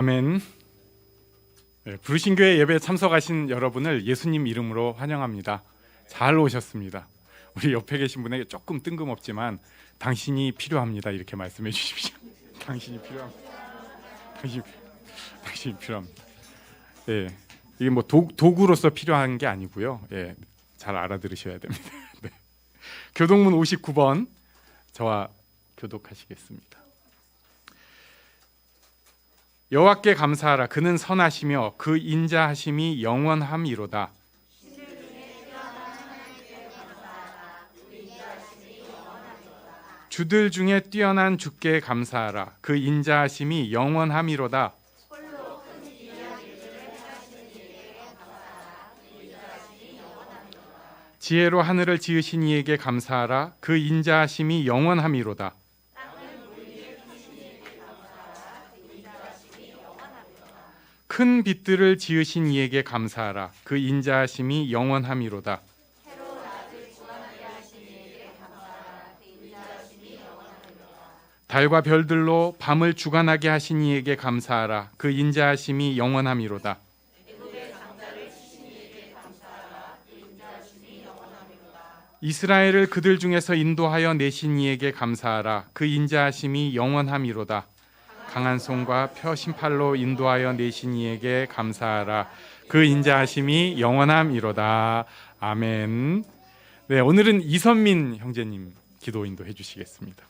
아멘. 부르신 교회 예배에 참석하신 여러분을 예수님 이름으로 환영합니다. 잘 오셨습니다. 우리 옆에 계신 분에게 조금 뜬금없지만 당신이 필요합니다. 이렇게 말씀해 주십시오. 당신이 필요합니다. 당신이 필요합니다. 예, 이게 뭐 도구로서 필요한 게 아니고요. 예, 잘 알아들으셔야 됩니다. 네. 교동문 59번 저와 교독하시겠습니다. 여호와께 감사하라. 그는 선하시며 그 인자하심이 영원함이로다. 주들 중에 뛰어난 주께 감사하라. 그 인자하심이 영원함이로다. 지혜로 하늘을 지으신 이에게 감사하라. 그 인자하심이 영원함이로다. 큰 빛들을 지으신 이에게 감사하라. 그 인자하심이 영원함이로다. 달과 별들로 밤을 주관하게 하신 이에게 감사하라. 그 인자하심이 영원함이로다. 이스라엘을 그들 중에서 인도하여 내신 이에게 감사하라. 그 인자하심이 영원함이로다. 강한 손과 펴신 팔로 인도하여 내신 이에게 감사하라. 그 인자하심이 영원함이로다. 아멘. 네, 오늘은 이선민 형제님 기도 인도해 주시겠습니다.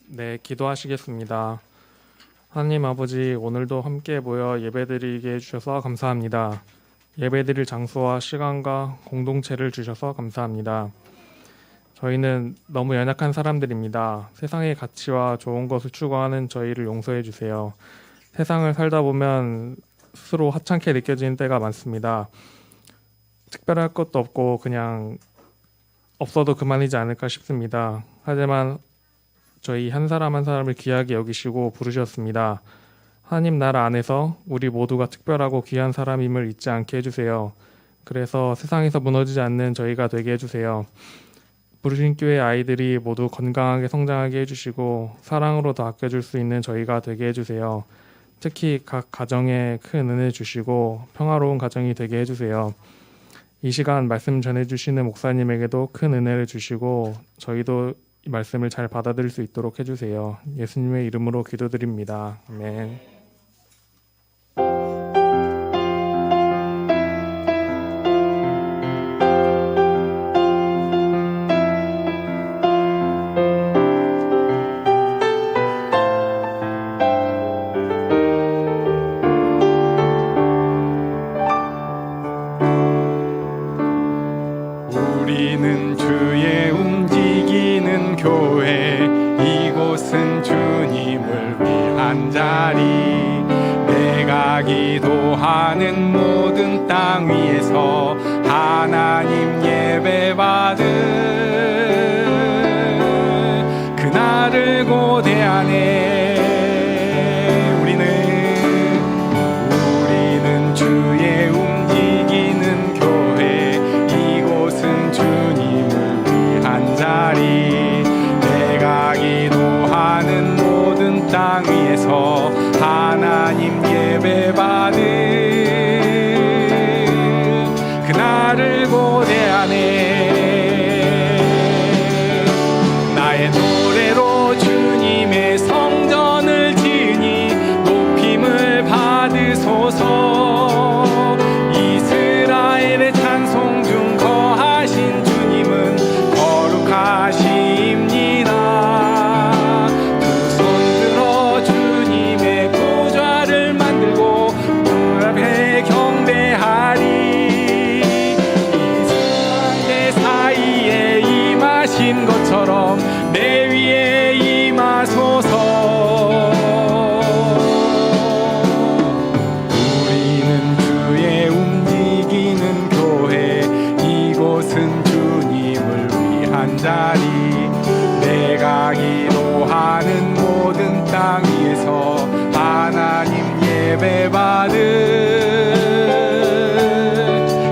네, 기도하시겠습니다. 하나님 아버지, 오늘도 함께 모여 예배드리게 해주셔서 감사합니다. 예배드릴 장소와 시간과 공동체를 주셔서 감사합니다. 저희는 너무 연약한 사람들입니다. 세상의 가치와 좋은 것을 추구하는 저희를 용서해 주세요. 세상을 살다 보면 스스로 하찮게 느껴지는 때가 많습니다. 특별할 것도 없고 그냥 없어도 그만이지 않을까 싶습니다. 하지만 저희 한 사람 한 사람을 귀하게 여기시고 부르셨습니다. 하나님 나라 안에서 우리 모두가 특별하고 귀한 사람임을 잊지 않게 해주세요. 그래서 세상에서 무너지지 않는 저희가 되게 해주세요. 부르신 교회 아이들이 모두 건강하게 성장하게 해주시고 사랑으로 더 아껴줄 수 있는 저희가 되게 해주세요. 특히 각 가정에 큰 은혜 주시고 평화로운 가정이 되게 해주세요. 이 시간 말씀 전해주시는 목사님에게도 큰 은혜를 주시고 저희도 이 말씀을 잘 받아들일 수 있도록 해주세요. 예수님의 이름으로 기도드립니다. 아멘. 우리는 주의 움직이는 교회, 이곳은 주님을 위한 자리. 내가 기도하는 모든 땅 위에서 하나님 예배받은 그날을 고대하네. 우리는 주의 움직이는 교회, 이곳은 주님을 위한 자리. 내가 기도하는 모든 땅 위에서 하나님 예배받은 그날을 고대하네. 나의 노래로 주님의 성전을 지으니 높임을 받으소서. 이스라엘의 찬송 중 거하신 주님은 거룩하십니다. 두 손 들어 주님의 보좌를 만들고 문 앞에 경배하리. 이스라엘 사이에 임하신 것처럼 내 위에 임하소서. 우리는 주의 움직이는 교회, 이곳은 주님을 위한 자리. 내가 기도하는 모든 땅 위에서 하나님 예배받은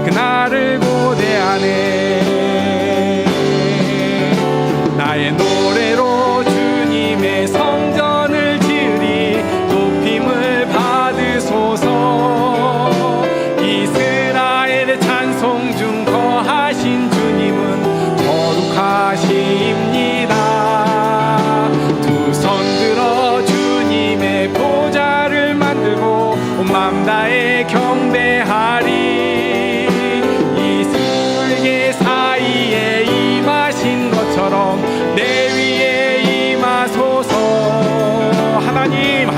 그날을 고대하네. 것입니다. 두 손 들어 주님의 보좌를 만들고 온 맘 다해 경배하리. 이 세계 사이에 임하신 것처럼 내 위에 임하소서. 하나님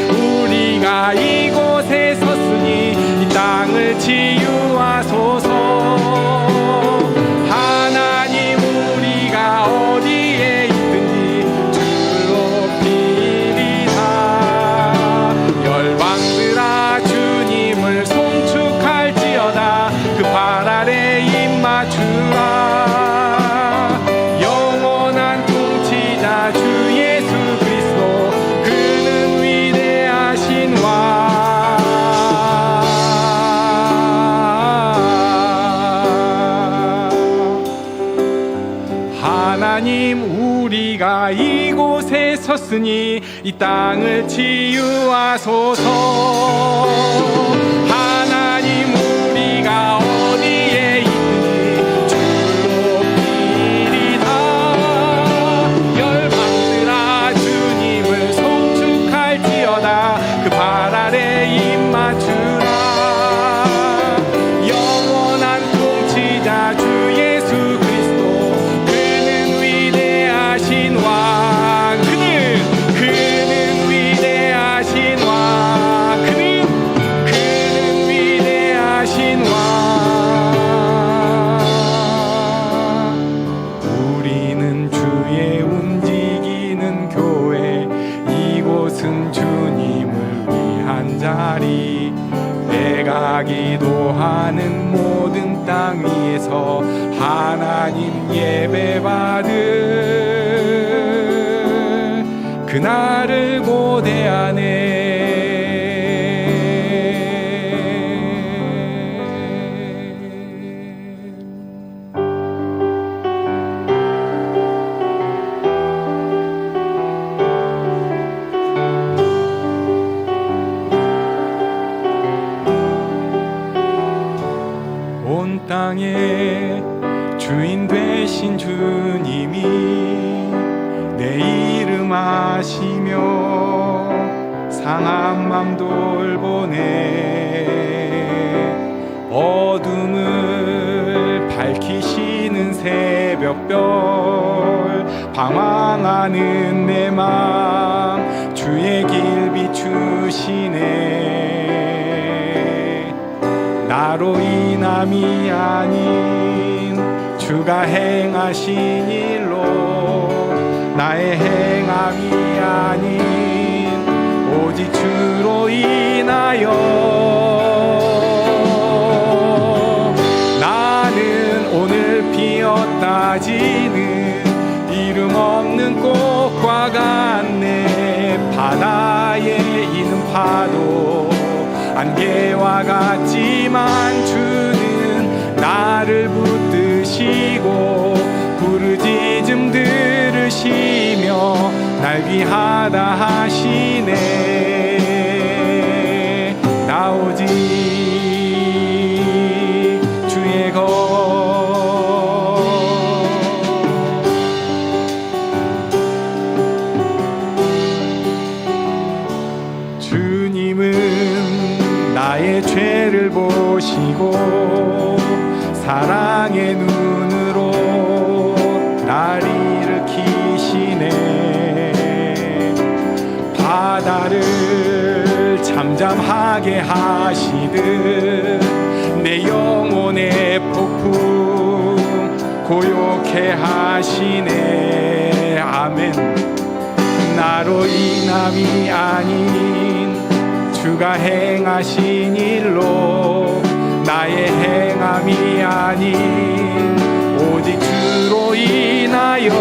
우리가 이곳에 섰으니 이 땅을 치유하소서. 하나님 우리가 어디에 있든지 주를 높이리다. 열방들아 주님을 송축할지어다. 그 발 아래 입 맞추라. 영원한 통치자 주 예수 그리스도 그는 위대하신 왕. 하나님 우리가 이곳에 섰으니 이 땅을 치유하소서. 하나님 우리가 어디에 있든지 주를 높이리다. 열방들아 주님을 송축할지어다. 그 발 아래 입 맞추라. 영원한 통치자 주 예수 그리스도 그는 위대하신 왕. 그는 위대하신 왕. 그는 위대하신 왕. 우리는 주의 움직이는 교회. 이곳은 주님을 위한 자리. 내가 기도하는 모든 땅 위에서 하나님 예배받을 그날을 고대하네. 온 땅의 주인 되신 주님이 내 이름 아시며 상한 맘 돌보네. 어둠을 밝히시는 새벽별 방황하는 내 맘 주의 길 비추시네. 나로 인함이 아닌 주가 행하신 일로 나의 행함이 아닌 오직 주로 인하여 나는 오늘 피었다 지는 이름 없는 꽃과 같네. 바다에 있는 파도 안개와 같지만 주는 나를 붙드시고 부르짖음 들으시며 날 귀하다 하시네. 나 오직 주의 것 주님은 나의 죄를 보시고 사랑의 눈으로 날 일으키시네. 바다를 잠잠하게 하시듯 내 영혼의 폭풍 고요케 하시네. 아멘. 나로 인함이 아닌 주가 행하신 일로 나의 행함이 아닌 오직 주로 인하여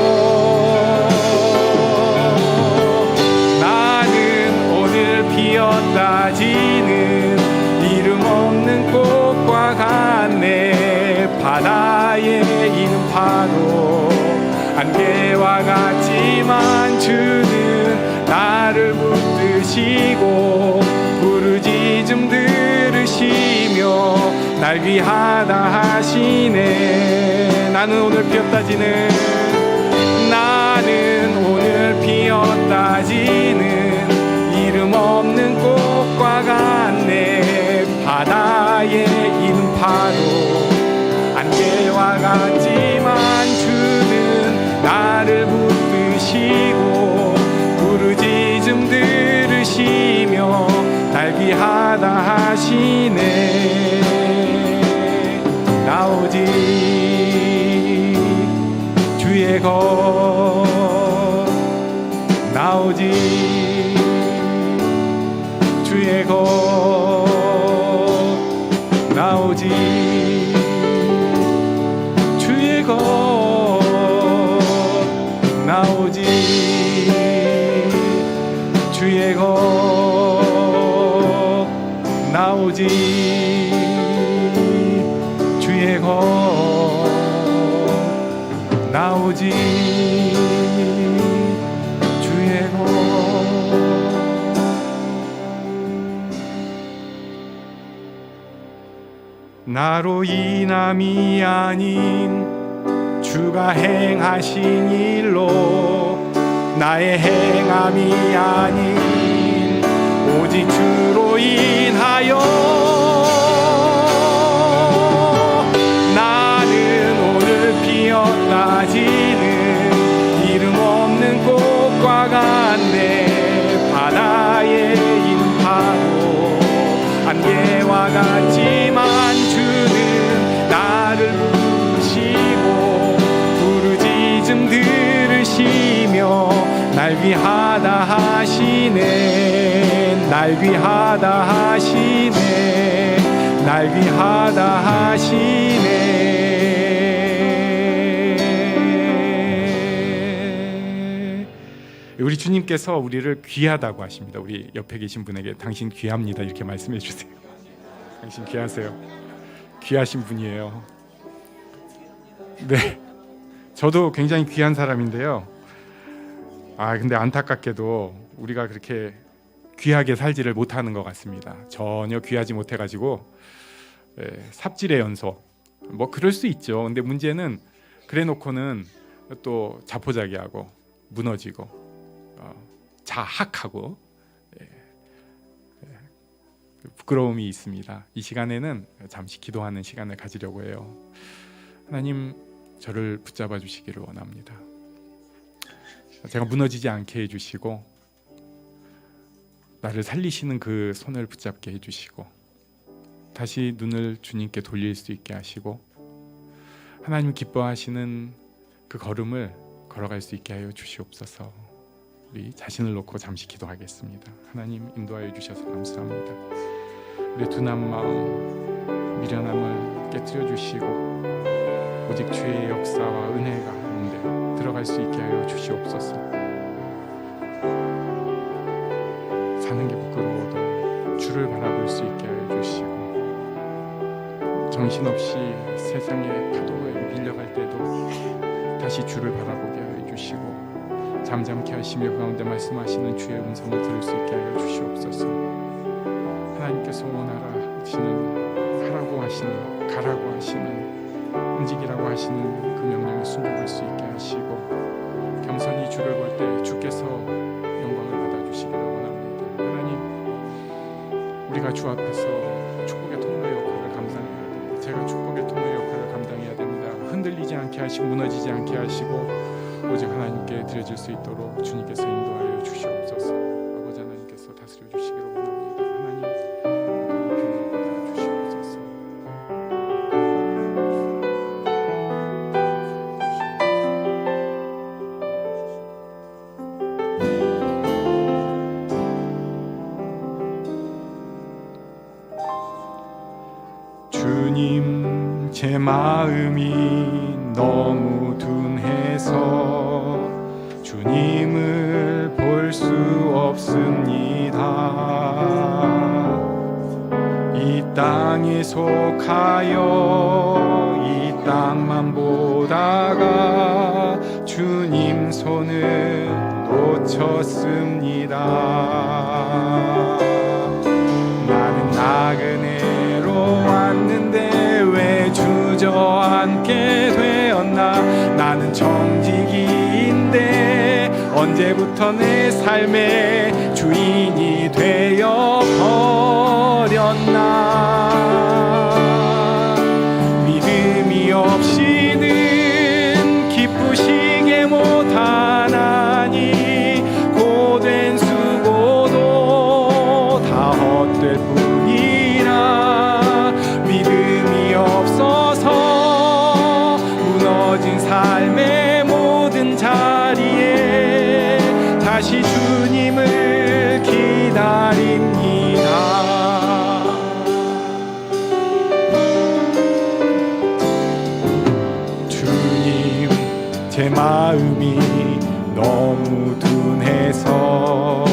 나는 오늘 피었다 지는 이름 없는 꽃과 같네. 바다에 있는 파도 안개와 같지만 주는 나를 붙드시고 부르짖음 들으시며 날 귀하다 하시네. 나는 오늘 피었다 지는 나는 오늘 피었다 지는 이름 없는 꽃과 같네. 바다의 인파도 안개와 같지만 주는 나를 붙드시고 부르짖음 들으시며 날 귀하다 하시네. 나오직 주의 것 나오직 주의 것 나오직 주의 것 나오직 주의 것 나오직 주의 것 나오직 주의 것. 나로 인함이 아닌 주가 행하신 일로 나의 행함이 아닌 오직 주로 인하여 나는 오늘 피었다 지는 이름 없는 꽃과 같네. 바다의 인파도 안개와 같지만 주는 나를 부르시고 부르짖음 들으시며 날 귀하다 하시네. 날 귀하다 하시네. 날 귀하다 하시네. 우리 주님께서 우리를 귀하다고 하십니다. 우리 옆에 계신 분에게 당신 귀합니다 이렇게 말씀해 주세요. 당신 귀하세요. 귀하신 분이에요. 네, 저도 굉장히 귀한 사람인데요. 근데 안타깝게도 우리가 그렇게 귀하게 살지를 못하는 것 같습니다. 전혀 귀하지 못해가지고 삽질의 연속. 뭐 그럴 수 있죠. 근데 문제는 그래놓고는 또 자포자기하고 무너지고 자학하고 부끄러움이 있습니다. 이 시간에는 잠시 기도하는 시간을 가지려고 해요. 하나님, 저를 붙잡아 주시기를 원합니다. 제가 무너지지 않게 해주시고 나를 살리시는 그 손을 붙잡게 해주시고 다시 눈을 주님께 돌릴 수 있게 하시고 하나님 기뻐하시는 그 걸음을 걸어갈 수 있게 하여 주시옵소서. 우리 자신을 놓고 잠시 기도하겠습니다. 하나님, 인도하여 주셔서 감사합니다. 우리 둔한 마음, 미련함을 깨뜨려 주시고 오직 주의 역사와 은혜 가운데 들어갈 수 있게 하여 주시옵소서. 사는 게 부끄러워도 주를 바라볼 수 있게 하여 주시고 정신없이 세상의 파도에 밀려갈 때도 다시 주를 바라보게 하여 주시고 잠잠케 하시며 그 가운데 말씀하시는 주의 음성을 들을 수 있게 하여 주시옵소서. 하나님께서 원하라 하시는, 하라고 하시는, 가라고 하시는, 움직이라고 하시는 그 명령에 순종할 수 있게 하시고 겸손히 주를 볼 때 주께서 영광을 받아주시기를 원합니다. 하나님, 우리가 주 앞에서 축복의 통로의 역할을 감당해야 됩니다. 제가 축복의 통로의 역할을 감당해야 됩니다. 흔들리지 않게 하시고 무너지지 않게 하시고 오직 하나님께 드려질 수 있도록 주님께서 인도하여 주시옵소서. 아버지 하나님께서 다스려 주시기를 원합니다. 하나님, 주시옵소서. 주님, 제 마음이 너무 둔해서 주님을 볼 수 없습니다. 이 땅에 속하여 이 땅만 보다가 주님 손을 놓쳤습니다. 나는 나그네로 왔는데 왜 주저앉게 되었나. 나는 청지기인데 언제부터 내 삶의 주인이 되어 버렸나. 믿음이 없이는 기쁘시게 못하나니 고된 수고도 다 헛될 뿐이라. 믿음이 없어서 무너진 삶의 모든 자리에 다시 주님을 기다립니다. 주님, 제 마음이 너무 둔해서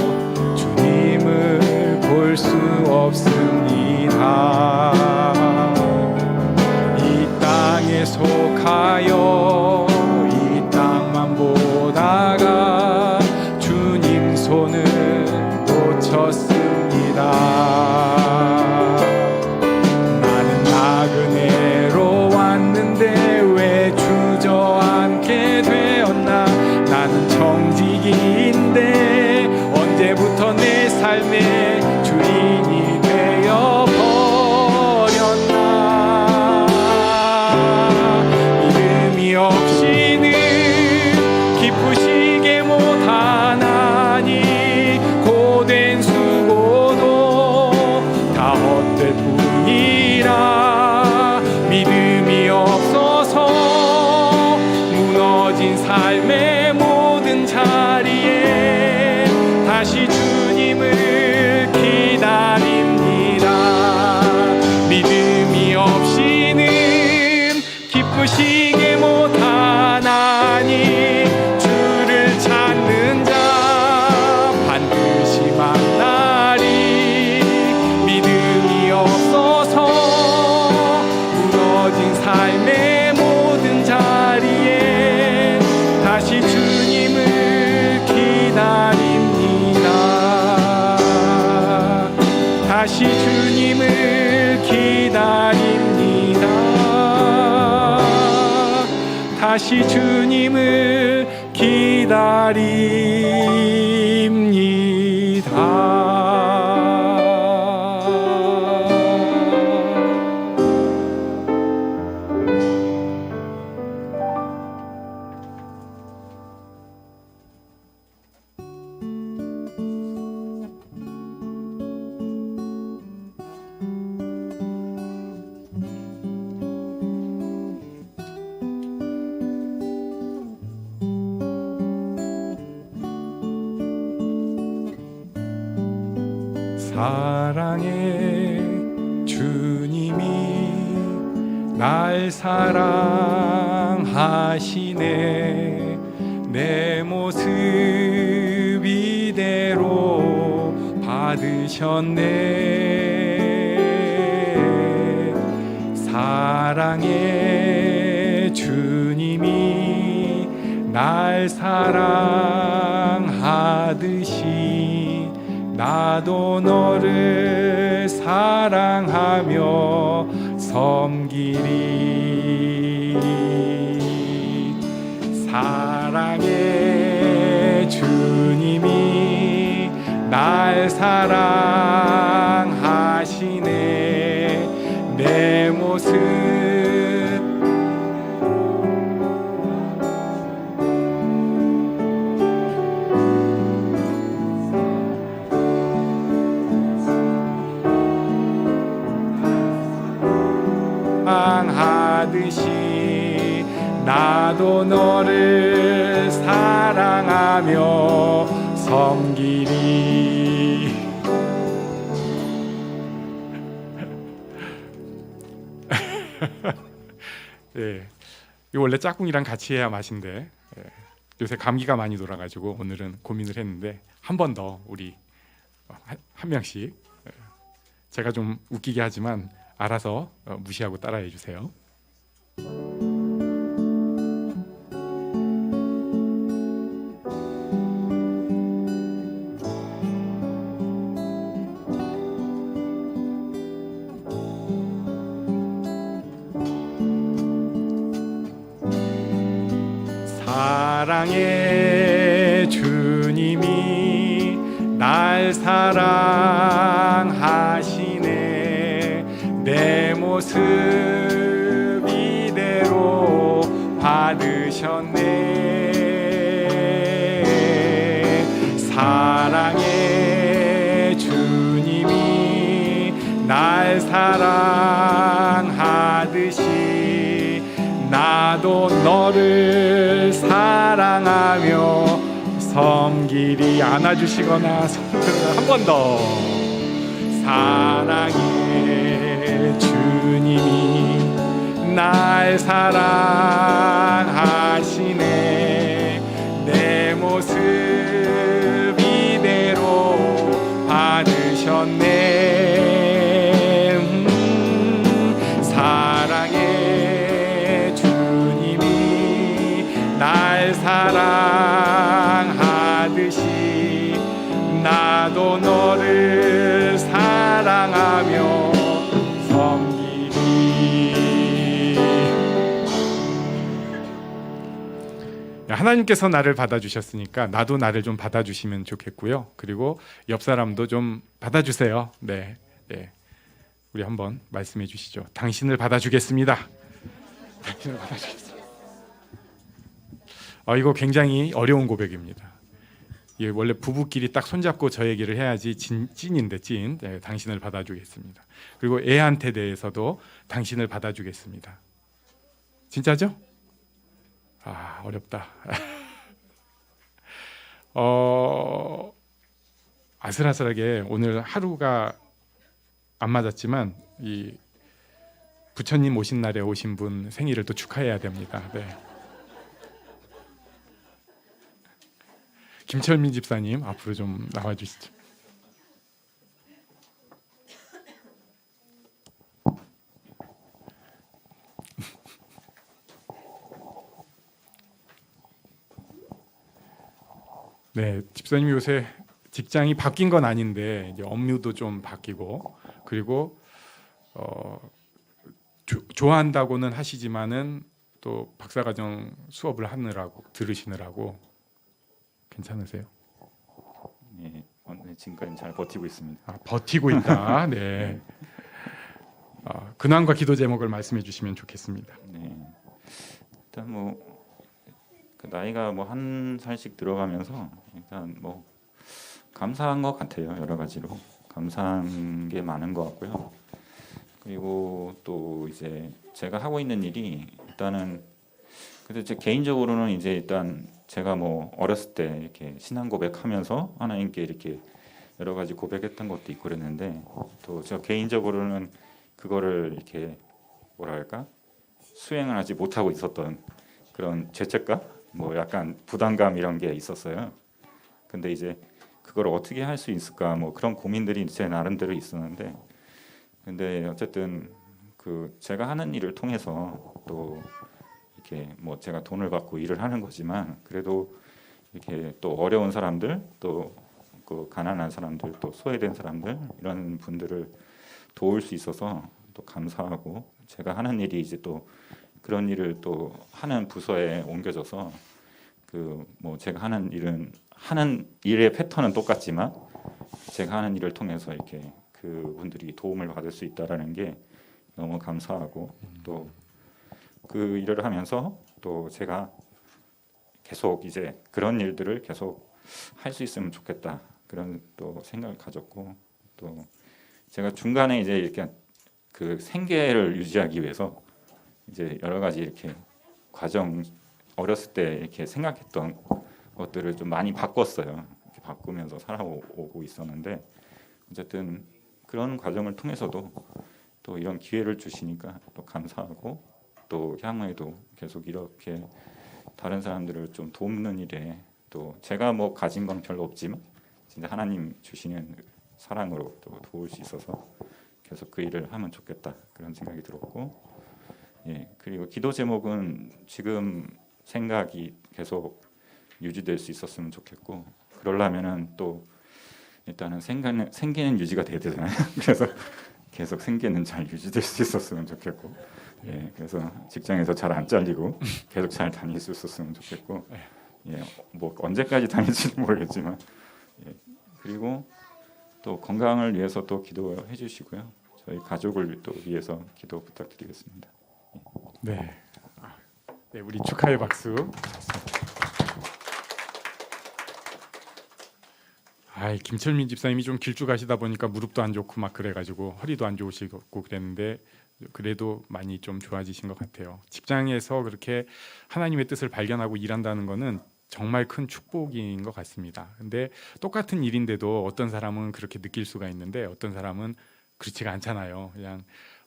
주님을 볼 수 없습니다. 이 땅에 속하여 이 땅만 보다가 주님 손을 놓쳤습니다. 나는 나그네로 왔는데 왜 주저앉게 되었나. 나는 청지기인데 언제부터 내 삶의 주인이 되어 버렸나. 믿음이 없이는 기쁘시게 못하나니 고된 수고도 다 헛될 뿐이라. 믿음이 없어서 무너진 삶의 모든 자리에 다시 주님을 기다립니다. 믿음이 없이는 기쁘시게 못하나니 주를 찾는 자 반드시 만나리. 믿음이 없어서 무너진 삶의 모든 자리에 다시 주님을 기다립니다. 다시 주님을 기다립니다. 다시 주님을 기다립니다. 사랑의 주님이 날 사랑하시네. 내 모습 이대로 받으셨네. 사랑의 주님이 날 사랑하듯이 나도 너를 사랑하며 섬기리. 사랑의 주님이 날 사랑하시네. 내 모습 사랑하듯이 나도 너를 사랑하며 섬기리. 네, 이거 원래 짝꿍이랑 같이 해야 맛인데 요새 감기가 많이 돌아가지고 오늘은 고민을 했는데 한 번 더 우리 한 명씩 제가 좀 웃기게 하지만 알아서 무시하고 따라해 주세요. 사랑의 주님이 날 사랑하시네. 내 모습 이대로 받으셨네. 사랑의 주님이 날 사랑하듯이 나도 너를 사랑하며 섬기리. 안아주시거나 한 번 더. 사랑의 주님이 날 사랑하시네. 내 모습 이대로 받으셨네. 사랑의 주님이 날 사랑하듯이 나도 너를 사랑하며 섬기리. 하나님께서 나를 받아주셨으니까 나도 나를 좀 받아주시면 좋겠고요. 그리고 옆 사람도 좀 받아주세요. 네, 네. 우리 한번 말씀해 주시죠. 당신을 받아주겠습니다. 당신을 받아주겠습니다. 이거 굉장히 어려운 고백입니다. 예, 원래 부부끼리 딱 손잡고 저 얘기를 해야지 찐인데 찐. 네, 당신을 받아주겠습니다. 그리고 애한테 대해서도 당신을 받아주겠습니다. 진짜죠? 어렵다. 아슬아슬하게 오늘 하루가 안 맞았지만 이 부처님 오신 날에 오신 분 생일을 또 축하해야 됩니다. 네. 김철민 집사님 앞으로 좀 나와주시죠. 네, 집사님이 요새 직장이 바뀐 건 아닌데 이제 업무도 좀 바뀌고 그리고 좋아한다고는 하시지만은 또 박사과정 수업을 하느라고 들으시느라고 괜찮으세요? 네, 지금까지 잘 버티고 있습니다. 버티고 있다. 네. 근황과 기도 제목을 말씀해 주시면 좋겠습니다. 네, 일단 뭐 그 나이가 뭐 한 살씩 들어가면서 일단 뭐 감사한 것 같아요. 여러 가지로 감사한 게 많은 것 같고요. 그리고 또 이제 제가 하고 있는 일이 일단은 그래서 제 개인적으로는 이제 일단 제가 뭐 어렸을 때 이렇게 신앙 고백하면서 하나님께 이렇게 여러 가지 고백했던 것도 있고 그랬는데 또 저 개인적으로는 그거를 이렇게 뭐랄까 수행을 하지 못하고 있었던 그런 죄책감, 뭐 약간 부담감 이런 게 있었어요. 근데 이제 그걸 어떻게 할 수 있을까 뭐 그런 고민들이 제 나름대로 있었는데 근데 어쨌든 그 제가 하는 일을 통해서 또 이렇게 뭐 제가 돈을 받고 일을 하는 거지만 그래도 이렇게 또 어려운 사람들 또 그 가난한 사람들 또 소외된 사람들 이런 분들을 도울 수 있어서 또 감사하고 제가 하는 일이 이제 또 그런 일을 또 하는 부서에 옮겨져서 그 뭐 제가 하는 일은 하는 일의 패턴은 똑같지만 제가 하는 일을 통해서 이렇게 그 분들이 도움을 받을 수 있다라는 게 너무 감사하고 또 그 일을 하면서 또 제가 계속 이제 그런 일들을 계속 할 수 있으면 좋겠다 그런 또 생각을 가졌고 또 제가 중간에 이제 이렇게 그 생계를 유지하기 위해서 이제 여러 가지 이렇게 과정 어렸을 때 이렇게 생각했던 것들을 좀 많이 바꿨어요. 이렇게 바꾸면서 살아오고 있었는데 어쨌든 그런 과정을 통해서도 또 이런 기회를 주시니까 또 감사하고 또 향후에도 계속 이렇게 다른 사람들을 좀 돕는 일에 또 제가 뭐 가진 건 별로 없지만 진짜 하나님 주시는 사랑으로 또 도울 수 있어서 계속 그 일을 하면 좋겠다 그런 생각이 들었고 예 그리고 기도 제목은 지금 생각이 계속 유지될 수 있었으면 좋겠고 그러려면은 또 일단은 생계는 유지가 돼야 되잖아요. 그래서 계속 생계는 잘 유지될 수 있었으면 좋겠고 예, 그래서 직장에서 잘 안 잘리고 계속 잘 다닐 수 있었으면 좋겠고, 예, 뭐 언제까지 다닐지는 모르겠지만, 예, 그리고 또 건강을 위해서 또 기도해 주시고요. 저희 가족을 또 위해서 기도 부탁드리겠습니다. 네. 네, 우리 축하의 박수. 김철민 집사님이 좀 길쭉하시다 보니까 무릎도 안 좋고 막 그래가지고 허리도 안 좋으시고 그랬는데 그래도 많이 좀 좋아지신 것 같아요. 직장에서 그렇게 하나님의 뜻을 발견하고 일한다는 거는 정말 큰 축복인 것 같습니다. 근데 똑같은 일인데도 어떤 사람은 그렇게 느낄 수가 있는데 어떤 사람은 그렇지가 않잖아요. 그냥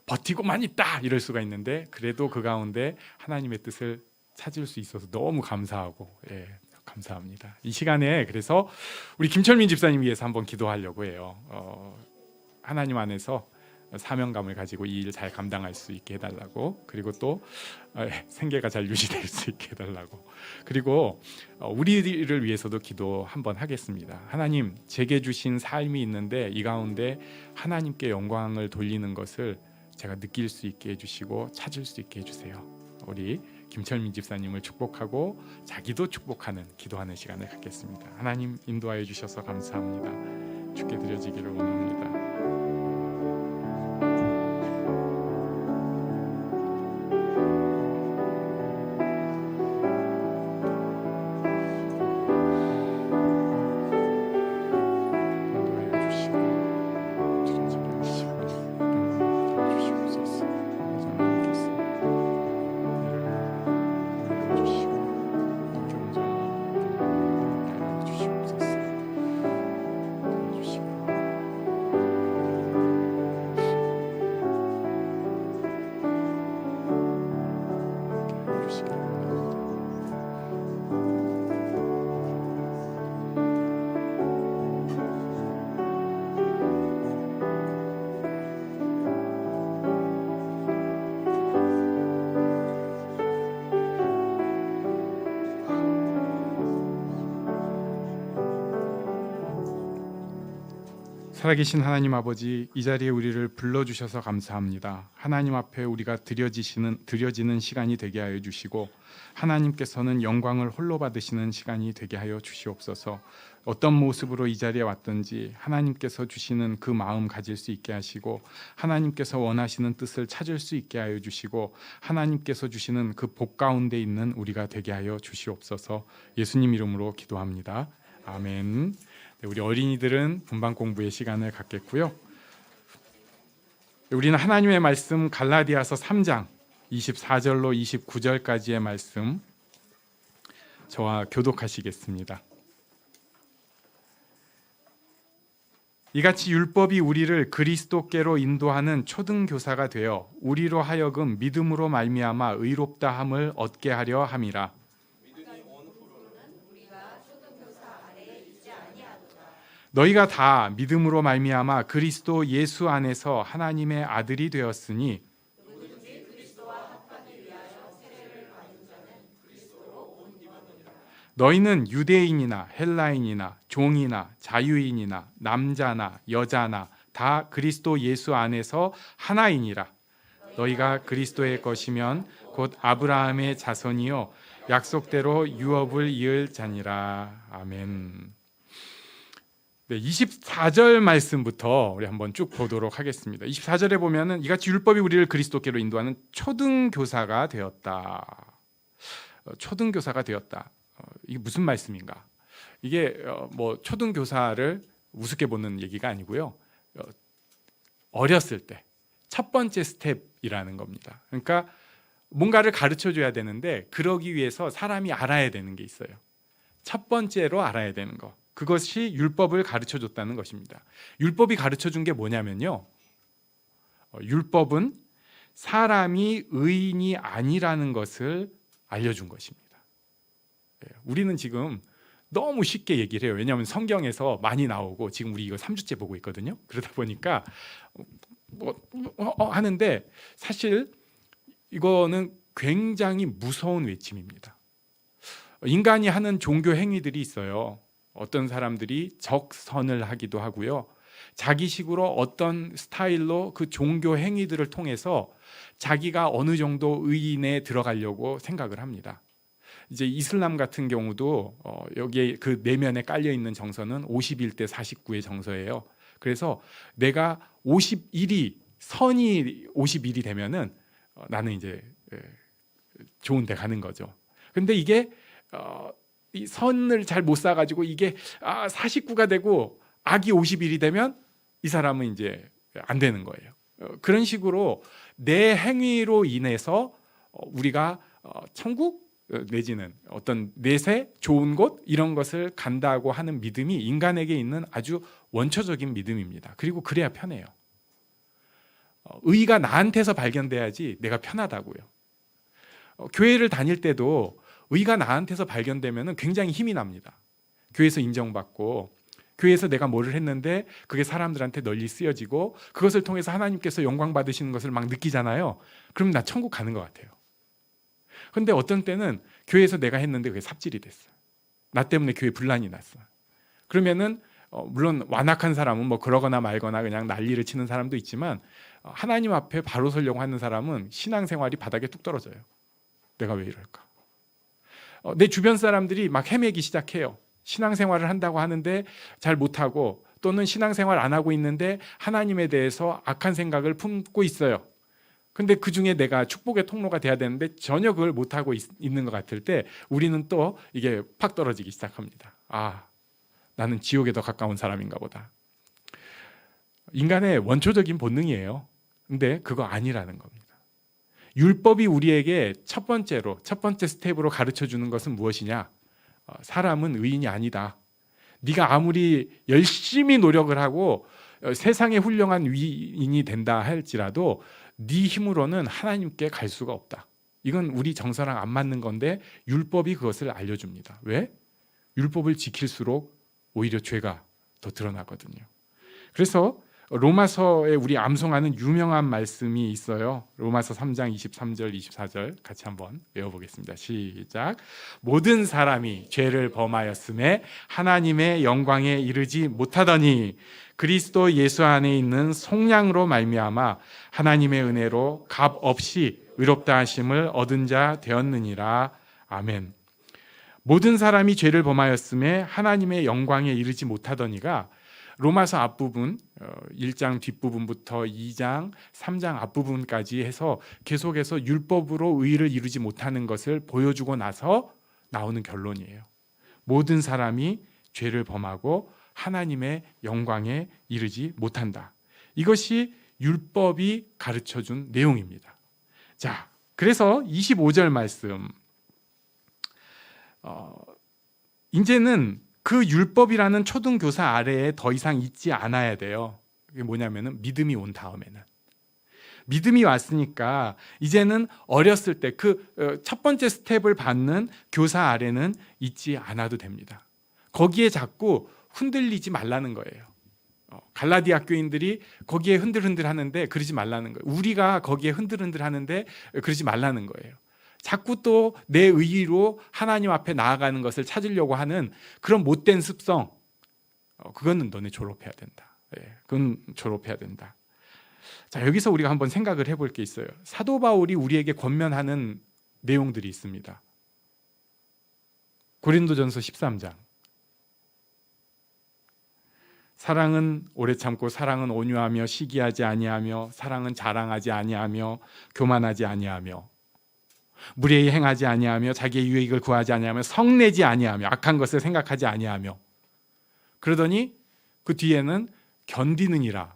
버티고만 있다 이럴 수가 있는데 그래도 그 가운데 하나님의 뜻을 찾을 수 있어서 너무 감사하고 감사합니다. 이 시간에 그래서 우리 김철민 집사님 위해서 한번 기도하려고 해요. 하나님 안에서 사명감을 가지고 이 일을 잘 감당할 수 있게 해달라고, 그리고 또 생계가 잘 유지될 수 있게 해달라고, 그리고 우리를 위해서도 기도 한번 하겠습니다. 하나님, 제게 주신 삶이 있는데 이 가운데 하나님께 영광을 돌리는 것을 제가 느낄 수 있게 해주시고 찾을 수 있게 해주세요. 우리 김철민 집사님을 축복하고 자기도 축복하는 기도하는 시간을 갖겠습니다. 하나님 인도하여 주셔서 감사합니다. 주께 드려지기를 원합니다. 살아계신 하나님 아버지, 이 자리에 우리를 불러주셔서 감사합니다. 하나님 앞에 우리가 드려지는 시간이 되게 하여 주시고 하나님께서는 영광을 홀로 받으시는 시간이 되게 하여 주시옵소서. 어떤 모습으로 이 자리에 왔든지 하나님께서 주시는 그 마음 가질 수 있게 하시고 하나님께서 원하시는 뜻을 찾을 수 있게 하여 주시고 하나님께서 주시는 그 복 가운데 있는 우리가 되게 하여 주시옵소서. 예수님 이름으로 기도합니다. 아멘. 네, 우리 어린이들은 분방 공부의 시간을 갖겠고요. 우리는 하나님의 말씀 갈라디아서 3장 24절로 29절까지의 말씀 저와 교독하시겠습니다. 이같이 율법이 우리를 그리스도께로 인도하는 초등교사가 되어 우리로 하여금 믿음으로 말미암아 의롭다함을 얻게 하려 함이라. 너희가 다 믿음으로 말미암아 그리스도 예수 안에서 하나님의 아들이 되었으니 너희는 유대인이나 헬라인이나 종이나 자유인이나 남자나 여자나 다 그리스도 예수 안에서 하나이니라. 너희가 그리스도의 것이면 곧 아브라함의 자손이요 약속대로 유업을 이을 자니라. 아멘. 네, 24절 말씀부터 우리 한번 쭉 보도록 하겠습니다. 24절에 보면은 이같이 율법이 우리를 그리스도께로 인도하는 초등교사가 되었다. 초등교사가 되었다. 이게 무슨 말씀인가? 이게 뭐 초등교사를 우습게 보는 얘기가 아니고요. 어렸을 때 첫 번째 스텝이라는 겁니다. 그러니까 뭔가를 가르쳐 줘야 되는데 그러기 위해서 사람이 알아야 되는 게 있어요. 첫 번째로 알아야 되는 거. 그것이 율법을 가르쳐 줬다는 것입니다. 율법이 가르쳐 준 게 뭐냐면요. 율법은 사람이 의인이 아니라는 것을 알려준 것입니다. 우리는 지금 너무 쉽게 얘기를 해요. 왜냐하면 성경에서 많이 나오고 지금 우리 이거 3주째 보고 있거든요. 그러다 보니까 하는데 사실 이거는 굉장히 무서운 외침입니다. 인간이 하는 종교 행위들이 있어요. 어떤 사람들이 적선을 하기도 하고요. 자기식으로 어떤 스타일로 그 종교 행위들을 통해서 자기가 어느 정도 의인에 들어가려고 생각을 합니다. 이제 이슬람 같은 경우도 여기에 그 내면에 깔려 있는 정서는 51대 49의 정서예요. 그래서 내가 51이 선이 51이 되면은 나는 이제 좋은 데 가는 거죠. 근데 이게 이 선을 잘 못 쌓아가지고 이게 49가 되고 악이 51이 되면 이 사람은 이제 안 되는 거예요. 그런 식으로 내 행위로 인해서 우리가 천국 내지는 어떤 내세 좋은 곳 이런 것을 간다고 하는 믿음이 인간에게 있는 아주 원초적인 믿음입니다. 그리고 그래야 편해요. 의가 나한테서 발견돼야지 내가 편하다고요. 교회를 다닐 때도 의가 나한테서 발견되면 굉장히 힘이 납니다. 교회에서 인정받고 교회에서 내가 뭐를 했는데 그게 사람들한테 널리 쓰여지고 그것을 통해서 하나님께서 영광 받으시는 것을 막 느끼잖아요. 그럼 나 천국 가는 것 같아요. 그런데 어떤 때는 교회에서 내가 했는데 그게 삽질이 됐어. 나 때문에 교회 분란이 났어. 그러면은 물론 완악한 사람은 뭐 그러거나 말거나 그냥 난리를 치는 사람도 있지만 하나님 앞에 바로 서려고 하는 사람은 신앙생활이 바닥에 뚝 떨어져요. 내가 왜 이럴까? 내 주변 사람들이 막 헤매기 시작해요. 신앙생활을 한다고 하는데 잘 못하고 또는 신앙생활 안 하고 있는데 하나님에 대해서 악한 생각을 품고 있어요. 근데 그 중에 내가 축복의 통로가 돼야 되는데 전혀 그걸 못하고 있는 것 같을 때 우리는 또 이게 팍 떨어지기 시작합니다. 나는 지옥에 더 가까운 사람인가 보다. 인간의 원초적인 본능이에요. 근데 그거 아니라는 겁니다. 율법이 우리에게 첫 번째 스텝으로 가르쳐 주는 것은 무엇이냐? 사람은 의인이 아니다. 네가 아무리 열심히 노력을 하고 세상의 훌륭한 위인이 된다 할지라도 네 힘으로는 하나님께 갈 수가 없다. 이건 우리 정서랑 안 맞는 건데 율법이 그것을 알려줍니다. 왜? 율법을 지킬수록 오히려 죄가 더 드러나거든요. 그래서 로마서에 우리 암송하는 유명한 말씀이 있어요. 로마서 3장 23절 24절 같이 한번 외워보겠습니다. 시작. 모든 사람이 죄를 범하였음에 하나님의 영광에 이르지 못하더니 그리스도 예수 안에 있는 속량으로 말미암아 하나님의 은혜로 값 없이 의롭다 하심을 얻은 자 되었느니라. 아멘. 모든 사람이 죄를 범하였음에 하나님의 영광에 이르지 못하더니가 로마서 앞부분 1장 뒷부분부터 2장 3장 앞부분까지 해서 계속해서 율법으로 의를 이루지 못하는 것을 보여주고 나서 나오는 결론이에요. 모든 사람이 죄를 범하고 하나님의 영광에 이르지 못한다. 이것이 율법이 가르쳐준 내용입니다. 자, 그래서 25절 말씀 이제는 그 율법이라는 초등교사 아래에 더 이상 있지 않아야 돼요. 그게 뭐냐면은 믿음이 온 다음에는 믿음이 왔으니까 이제는 어렸을 때 그 첫 번째 스텝을 받는 교사 아래는 있지 않아도 됩니다. 거기에 자꾸 흔들리지 말라는 거예요. 갈라디아 교인들이 거기에 흔들흔들 하는데 그러지 말라는 거예요. 우리가 거기에 흔들흔들 하는데 그러지 말라는 거예요. 자꾸 또 내 의의로 하나님 앞에 나아가는 것을 찾으려고 하는 그런 못된 습성, 그거는 너네 졸업해야 된다. 그건 졸업해야 된다. 자, 여기서 우리가 한번 생각을 해볼 게 있어요. 사도 바울이 우리에게 권면하는 내용들이 있습니다. 고린도전서 13장. 사랑은 오래 참고 사랑은 온유하며 시기하지 아니하며 사랑은 자랑하지 아니하며 교만하지 아니하며 무례히 행하지 아니하며 자기의 유익을 구하지 아니하며 성내지 아니하며 악한 것을 생각하지 아니하며 그러더니 그 뒤에는 견디느니라.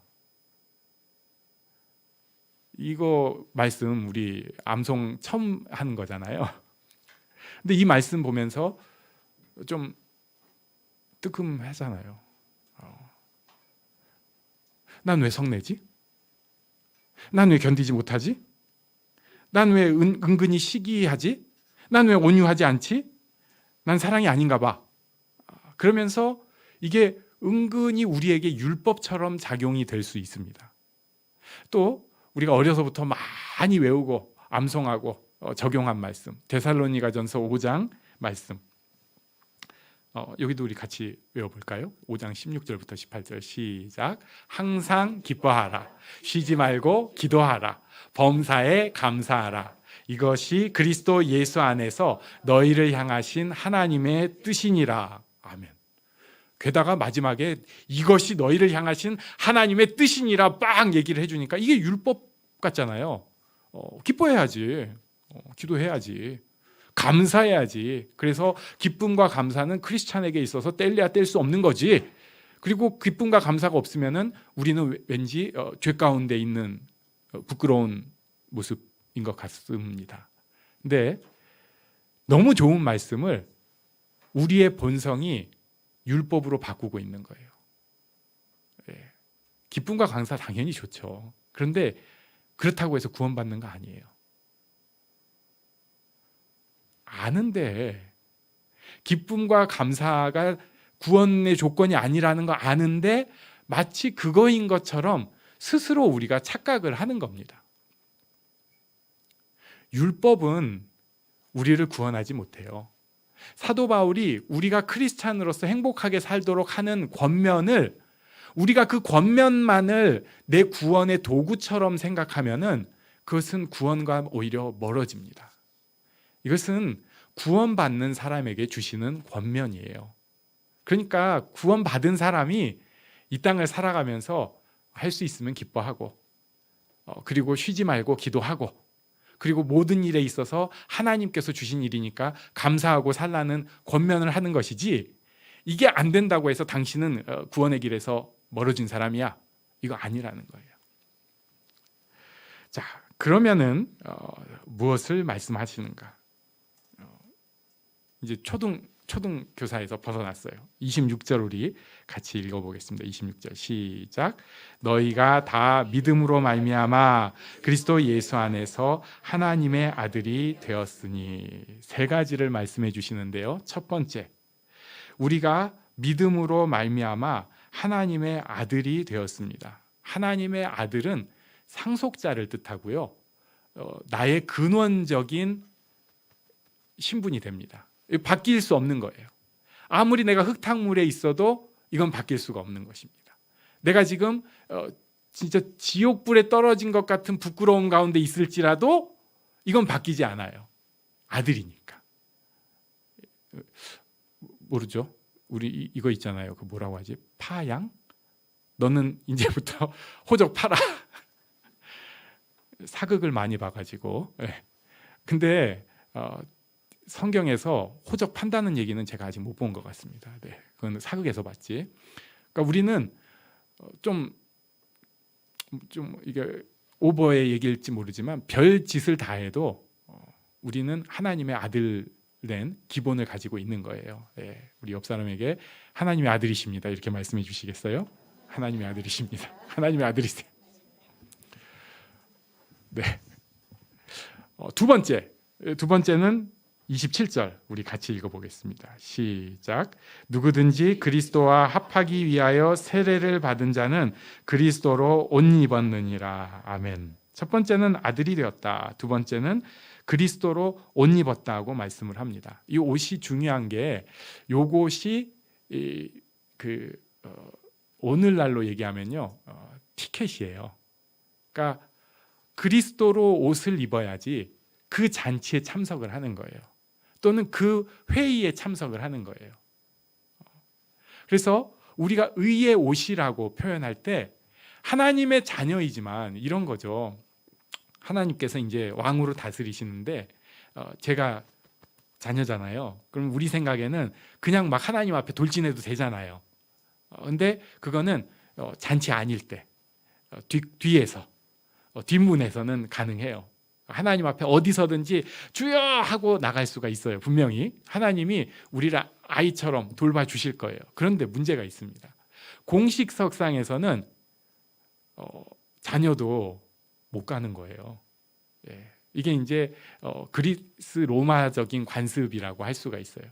이거 말씀 우리 암송 처음 하는 거잖아요. 근데 이 말씀 보면서 좀 뜨끔하잖아요. 난 왜 성내지? 난 왜 견디지 못하지? 난 왜 은근히 시기하지? 난 왜 온유하지 않지? 난 사랑이 아닌가 봐. 그러면서 이게 은근히 우리에게 율법처럼 작용이 될 수 있습니다. 또 우리가 어려서부터 많이 외우고 암송하고 적용한 말씀, 데살로니가전서 5장 말씀. 여기도 우리 같이 외워볼까요? 5장 16절부터 18절 시작. 항상 기뻐하라. 쉬지 말고 기도하라. 범사에 감사하라. 이것이 그리스도 예수 안에서 너희를 향하신 하나님의 뜻이니라. 아멘. 게다가 마지막에 이것이 너희를 향하신 하나님의 뜻이니라 빡 얘기를 해주니까 이게 율법 같잖아요. 기뻐해야지. 기도해야지. 감사해야지. 그래서 기쁨과 감사는 크리스찬에게 있어서 뗄래야 뗄 수 없는 거지. 그리고 기쁨과 감사가 없으면은 우리는 왠지 죄 가운데 있는 부끄러운 모습인 것 같습니다. 근데 너무 좋은 말씀을 우리의 본성이 율법으로 바꾸고 있는 거예요. 기쁨과 감사 당연히 좋죠. 그런데 그렇다고 해서 구원받는 거 아니에요. 아는데, 기쁨과 감사가 구원의 조건이 아니라는 거 아는데 마치 그거인 것처럼 스스로 우리가 착각을 하는 겁니다. 율법은 우리를 구원하지 못해요. 사도 바울이 우리가 크리스찬으로서 행복하게 살도록 하는 권면을, 우리가 그 권면만을 내 구원의 도구처럼 생각하면은 그것은 구원과 오히려 멀어집니다. 이것은 구원받는 사람에게 주시는 권면이에요. 그러니까 구원받은 사람이 이 땅을 살아가면서 할 수 있으면 기뻐하고, 그리고 쉬지 말고 기도하고, 그리고 모든 일에 있어서 하나님께서 주신 일이니까 감사하고 살라는 권면을 하는 것이지, 이게 안 된다고 해서 당신은 구원의 길에서 멀어진 사람이야, 이거 아니라는 거예요. 자, 그러면은 무엇을 말씀하시는가? 이제 초등 교사에서 벗어났어요. 26절 우리 같이 읽어보겠습니다. 26절 시작. 너희가 다 믿음으로 말미암아 그리스도 예수 안에서 하나님의 아들이 되었으니. 세 가지를 말씀해 주시는데요. 첫 번째, 우리가 믿음으로 말미암아 하나님의 아들이 되었습니다. 하나님의 아들은 상속자를 뜻하고요, 나의 근원적인 신분이 됩니다. 바뀔 수 없는 거예요. 아무리 내가 흙탕물에 있어도 이건 바뀔 수가 없는 것입니다. 내가 지금 진짜 지옥불에 떨어진 것 같은 부끄러움 가운데 있을지라도 이건 바뀌지 않아요. 아들이니까. 모르죠? 우리 이거 있잖아요. 그 뭐라고 하지? 파양? 너는 이제부터 호적 팔아. 사극을 많이 봐가지고. 근데 성경에서 호적 판다는 얘기는 제가 아직 못 본 것 같습니다. 네, 그건 사극에서 봤지. 그러니까 우리는 좀 이게 오버의 얘기일지 모르지만 별 짓을 다 해도 우리는 하나님의 아들 된 기본을 가지고 있는 거예요. 네, 우리 옆 사람에게 하나님의 아들이십니다, 이렇게 말씀해 주시겠어요? 하나님의 아들이십니다. 하나님의 아들이세요. 네. 두 번째는 27절 우리 같이 읽어보겠습니다. 시작. 누구든지 그리스도와 합하기 위하여 세례를 받은 자는 그리스도로 옷 입었느니라. 아멘. 첫 번째는 아들이 되었다. 두 번째는 그리스도로 옷 입었다고 말씀을 합니다. 이 옷이 중요한 게, 요것이 오늘날로 얘기하면요, 티켓이에요. 그러니까 그리스도로 옷을 입어야지 그 잔치에 참석을 하는 거예요. 또는 그 회의에 참석을 하는 거예요. 그래서 우리가 의의 옷이라고 표현할 때 하나님의 자녀이지만 이런 거죠. 하나님께서 이제 왕으로 다스리시는데 제가 자녀잖아요. 그럼 우리 생각에는 그냥 막 하나님 앞에 돌진해도 되잖아요. 근데 그거는 잔치 아닐 때 뒤에서 뒷문에서는 가능해요. 하나님 앞에 어디서든지 주여 하고 나갈 수가 있어요. 분명히 하나님이 우리를 아이처럼 돌봐주실 거예요. 그런데 문제가 있습니다. 공식 석상에서는 자녀도 못 가는 거예요. 예. 이게 이제 그리스 로마적인 관습이라고 할 수가 있어요.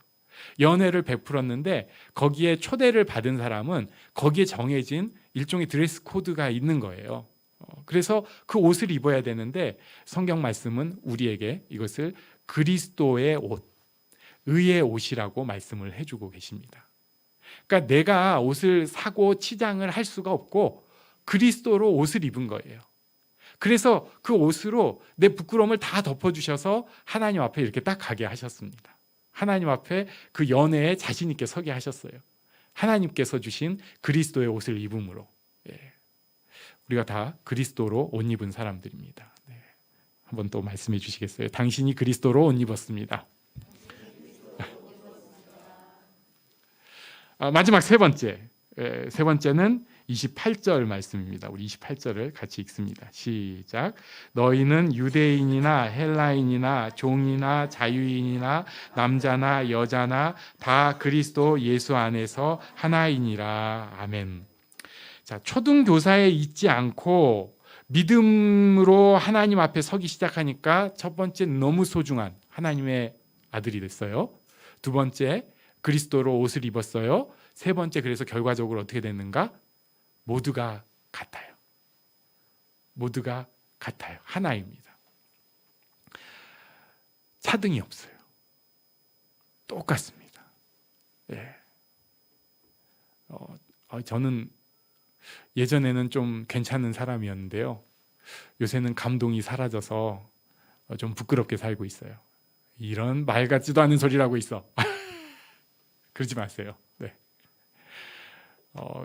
연회를 베풀었는데 거기에 초대를 받은 사람은 거기에 정해진 일종의 드레스 코드가 있는 거예요. 그래서 그 옷을 입어야 되는데 성경 말씀은 우리에게 이것을 그리스도의 옷, 의의 옷이라고 말씀을 해주고 계십니다. 그러니까 내가 옷을 사고 치장을 할 수가 없고 그리스도로 옷을 입은 거예요. 그래서 그 옷으로 내 부끄러움을 다 덮어주셔서 하나님 앞에 이렇게 딱 가게 하셨습니다. 하나님 앞에 그 연회에 자신 있게 서게 하셨어요. 하나님께서 주신 그리스도의 옷을 입음으로. 예. 우리가 다 그리스도로 옷 입은 사람들입니다. 네. 한번 또 말씀해 주시겠어요? 당신이 그리스도로 옷 입었습니다. 마지막 세 번째는 28절 말씀입니다. 우리 28절을 같이 읽습니다. 시작. 너희는 유대인이나 헬라인이나 종이나 자유인이나 남자나 여자나 다 그리스도 예수 안에서 하나이니라. 아멘. 자, 초등교사에 있지 않고 믿음으로 하나님 앞에 서기 시작하니까 첫 번째 너무 소중한 하나님의 아들이 됐어요. 두 번째 그리스도로 옷을 입었어요. 세 번째 그래서 결과적으로 어떻게 됐는가? 모두가 같아요. 모두가 같아요. 하나입니다. 차등이 없어요. 똑같습니다. 예. 저는 예전에는 좀 괜찮은 사람이었는데요. 요새는 감동이 사라져서 좀 부끄럽게 살고 있어요. 이런 말 같지도 않은 소리를 하고 있어. 그러지 마세요. 네.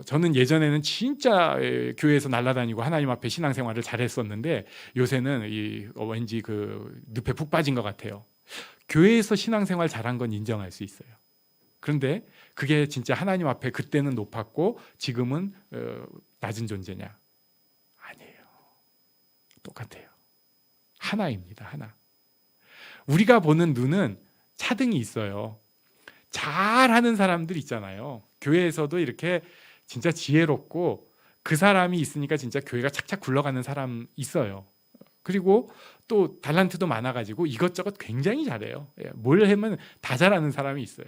저는 예전에는 진짜 교회에서 날아다니고 하나님 앞에 신앙생활을 잘했었는데 요새는 왠지 그 늪에 푹 빠진 것 같아요. 교회에서 신앙생활 잘한 건 인정할 수 있어요. 그런데 그게 진짜 하나님 앞에 그때는 높았고 지금은 낮은 존재냐? 아니에요. 똑같아요. 하나입니다. 하나. 우리가 보는 눈은 차등이 있어요. 잘하는 사람들 있잖아요. 교회에서도 이렇게 진짜 지혜롭고 그 사람이 있으니까 진짜 교회가 착착 굴러가는 사람 있어요. 그리고 또 달란트도 많아가지고 이것저것 굉장히 잘해요. 뭘 하면 다 잘하는 사람이 있어요.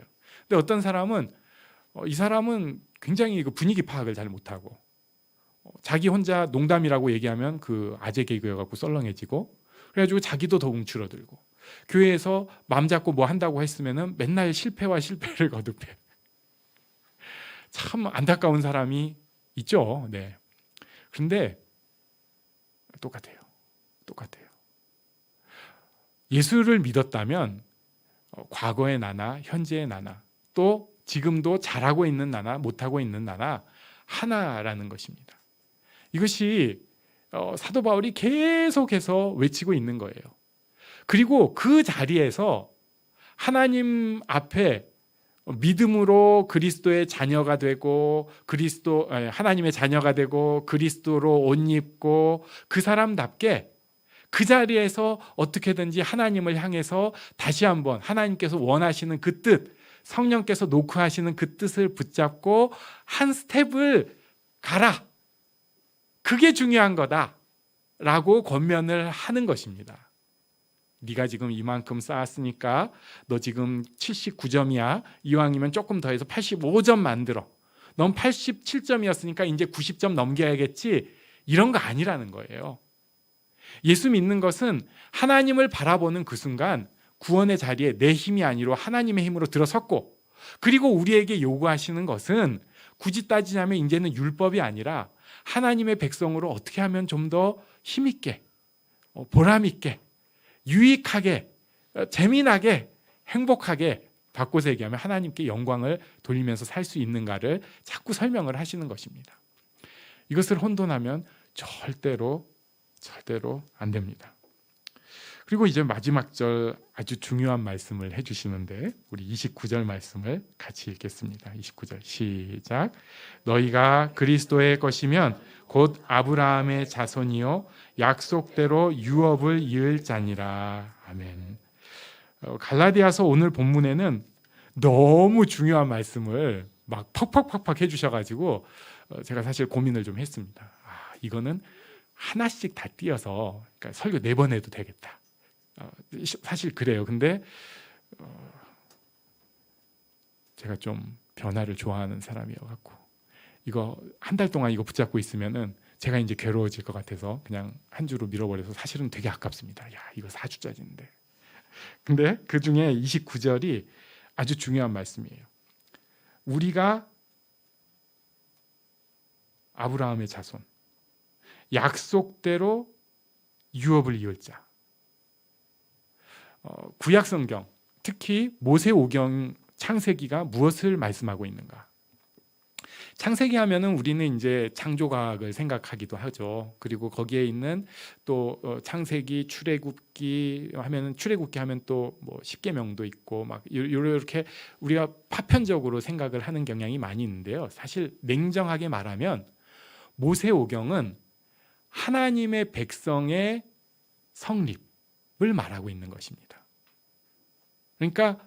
근데 어떤 사람은 이 사람은 굉장히 그 분위기 파악을 잘 못하고 자기 혼자 농담이라고 얘기하면 그 아재 개그여갖고 썰렁해지고 그래가지고 자기도 더 움츠러들고 교회에서 맘 잡고 뭐 한다고 했으면은 맨날 실패와 실패를 거듭해. 참 안타까운 사람이 있죠. 네. 그런데 똑같아요. 똑같아요. 예수를 믿었다면 과거의 나나 현재의 나나 또 지금도 잘하고 있는 나나 못하고 있는 나나 하나라는 것입니다. 이것이 사도 바울이 계속해서 외치고 있는 거예요. 그리고 그 자리에서 하나님 앞에 믿음으로 그리스도의 자녀가 되고 하나님의 자녀가 되고 그리스도로 옷 입고 그 사람답게 그 자리에서 어떻게든지 하나님을 향해서 다시 한번 하나님께서 원하시는 그 뜻, 성령께서 노크하시는 그 뜻을 붙잡고 한 스텝을 가라. 그게 중요한 거다라고 권면을 하는 것입니다. 네가 지금 이만큼 쌓았으니까 너 지금 79점이야. 이왕이면 조금 더해서 85점 만들어. 넌 87점이었으니까 이제 90점 넘겨야겠지. 이런 거 아니라는 거예요. 예수 믿는 것은 하나님을 바라보는 그 순간 구원의 자리에 내 힘이 아니라 하나님의 힘으로 들어섰고 그리고 우리에게 요구하시는 것은 굳이 따지자면 이제는 율법이 아니라 하나님의 백성으로 어떻게 하면 좀 더 힘있게 보람있게 유익하게 재미나게 행복하게 바꿔서 얘기하면 하나님께 영광을 돌리면서 살 수 있는가를 자꾸 설명을 하시는 것입니다. 이것을 혼돈하면 절대로 안 됩니다. 그리고 이제 마지막 절 아주 중요한 말씀을 해주시는데 우리 29절 말씀을 같이 읽겠습니다. 29절 시작. 너희가 그리스도의 것이면 곧 아브라함의 자손이요 약속대로 유업을 이을 자니라. 아멘. 갈라디아서 오늘 본문에는 너무 중요한 말씀을 막 퍽퍽 해주셔가지고 제가 사실 고민을 좀 했습니다. 이거는 하나씩 다 띄어서 그러니까 설교 4번 해도 되겠다. 사실 그래요. 근데 제가 좀 변화를 좋아하는 사람이어갖고 이거 한 달 동안 이거 붙잡고 있으면은 제가 이제 괴로워질 것 같아서 그냥 한 주로 밀어버려서 사실은 되게 아깝습니다. 야, 이거 4주짜리인데. 근데 그 중에 29절이 아주 중요한 말씀이에요. 우리가 아브라함의 자손, 약속대로 유업을 이을 자. 구약 성경, 특히 모세오경 창세기가 무엇을 말씀하고 있는가? 창세기 하면은 우리는 이제 창조과학을 생각하기도 하죠. 그리고 거기에 있는 또 창세기, 출애굽기 하면은 출애굽기 하면 또 뭐 십계명도 있고 막 이렇게 우리가 파편적으로 생각을 하는 경향이 많이 있는데요. 사실 냉정하게 말하면 모세오경은 하나님의 백성의 성립을 말하고 있는 것입니다. 그러니까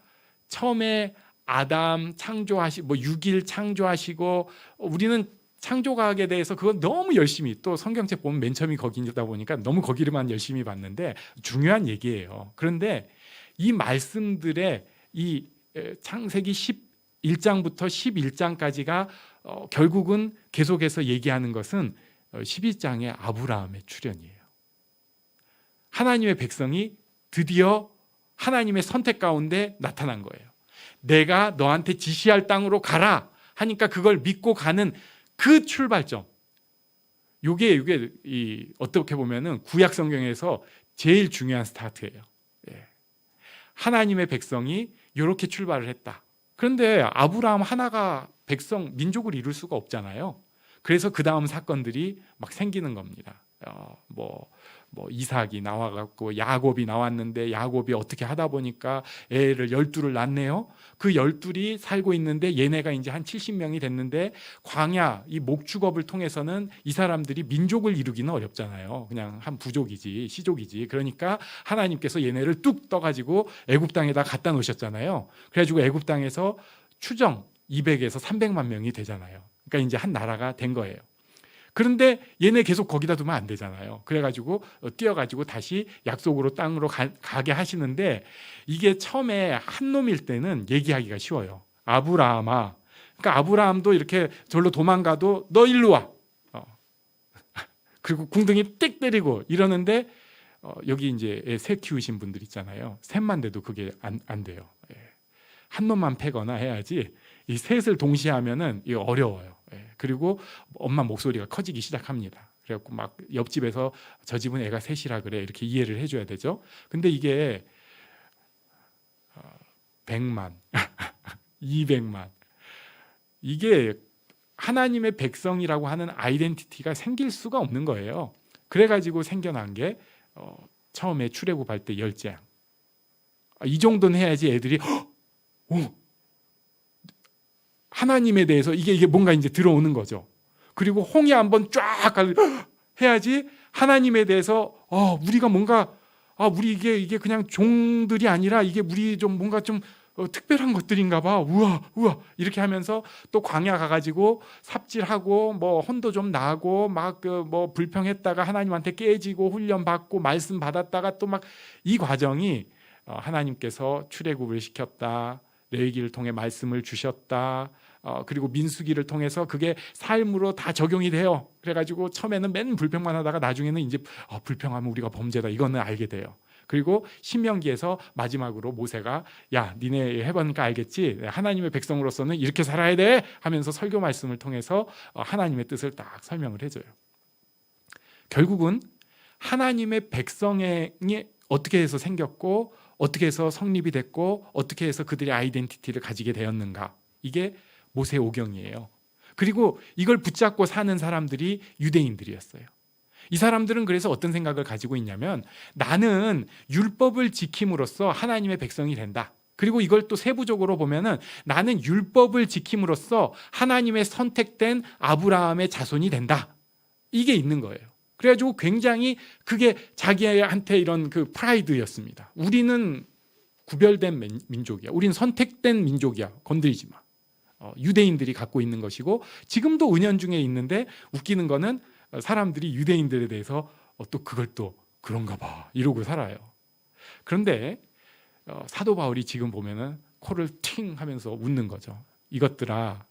처음에 아담 창조하시고 뭐 6일 창조하시고 우리는 창조과학에 대해서 그건 너무 열심히 또 성경책 보면 맨 처음이 거기다 보니까 너무 거기를만 열심히 봤는데 중요한 얘기예요. 그런데 이 말씀들의 이 창세기 11장부터 11장까지가 결국은 계속해서 얘기하는 것은 12장의 아브라함의 출현이에요. 하나님의 백성이 드디어 하나님의 선택 가운데 나타난 거예요. 내가 너한테 지시할 땅으로 가라 하니까 그걸 믿고 가는 그 출발점. 이게 어떻게 보면은 구약 성경에서 제일 중요한 스타트예요. 하나님의 백성이 이렇게 출발을 했다. 그런데 아브라함 하나가 백성 민족을 이룰 수가 없잖아요. 그래서 그 다음 사건들이 막 생기는 겁니다. 뭐 이삭이 나와갖고 야곱이 나왔는데 야곱이 어떻게 하다 보니까 애를 12를 낳네요. 그 12이 살고 있는데 얘네가 이제 한 70명이 됐는데 광야 이 목축업을 통해서는 이 사람들이 민족을 이루기는 어렵잖아요. 그냥 한 부족이지 시족이지. 그러니까 하나님께서 얘네를 뚝 떠가지고 애굽 땅에다 갖다 놓으셨잖아요. 그래가지고 애굽 땅에서 추정 200에서 300만 명이 되잖아요. 그러니까 이제 한 나라가 된 거예요. 그런데 얘네 계속 거기다 두면 안 되잖아요. 그래가지고 뛰어가지고 다시 약속으로 땅으로 가게 하시는데 이게 처음에 한 놈일 때는 얘기하기가 쉬워요. 아브라함아. 그러니까 아브라함도 이렇게 절로 도망가도 너 일로 와. 그리고 궁둥이 띡 때리고 이러는데 여기 이제 새 키우신 분들 있잖아요. 셋만 돼도 그게 안 돼요. 한 놈만 패거나 해야지 이 셋을 동시에 하면은 이거 어려워요. 그리고 엄마 목소리가 커지기 시작합니다. 그래갖고 막 옆집에서 저 집은 애가 셋이라 그래 이렇게 이해를 해줘야 되죠. 근데 이게 100만, 200만 이게 하나님의 백성이라고 하는 아이덴티티가 생길 수가 없는 거예요. 그래가지고 생겨난 게 처음에 출애굽할 때 10재앙. 이 정도는 해야지 애들이 하나님에 대해서 이게 뭔가 이제 들어오는 거죠. 그리고 홍해 한번 쫙 해야지 하나님에 대해서 우리가 뭔가 우리 이게 그냥 종들이 아니라 이게 우리 좀 뭔가 좀 특별한 것들인가 봐. 우와 이렇게 하면서 또 광야 가가지고 삽질하고 뭐 혼도 좀 나고 막 뭐 불평했다가 하나님한테 깨지고 훈련 받고 말씀 받았다가 또 막 이 과정이 하나님께서 출애굽을 시켰다. 레위기를 통해 말씀을 주셨다. 그리고 민수기를 통해서 그게 삶으로 다 적용이 돼요. 그래가지고 처음에는 맨 불평만 하다가 나중에는 이제 불평하면 우리가 범죄다 이거는 알게 돼요. 그리고 신명기에서 마지막으로 모세가 야 니네 해보니까 알겠지 하나님의 백성으로서는 이렇게 살아야 돼 하면서 설교 말씀을 통해서 하나님의 뜻을 딱 설명을 해줘요. 결국은 하나님의 백성이 어떻게 해서 생겼고 어떻게 해서 성립이 됐고 어떻게 해서 그들의 아이덴티티를 가지게 되었는가, 이게 모세오경이에요. 그리고 이걸 붙잡고 사는 사람들이 유대인들이었어요. 이 사람들은 그래서 어떤 생각을 가지고 있냐면 나는 율법을 지킴으로써 하나님의 백성이 된다. 그리고 이걸 또 세부적으로 보면은 나는 율법을 지킴으로써 하나님의 선택된 아브라함의 자손이 된다. 이게 있는 거예요. 그래가지고 굉장히 그게 자기한테 이런 그 프라이드였습니다. 우리는 구별된 민족이야. 우리는 선택된 민족이야. 건드리지 마. 유대인들이 갖고 있는 것이고 지금도 은연중에 있는데 웃기는 거는 사람들이 유대인들에 대해서 또 그걸 또 그런가 봐 이러고 살아요. 그런데 사도 바울이 지금 보면은 코를 팅 하면서 웃는 거죠. 이것들아,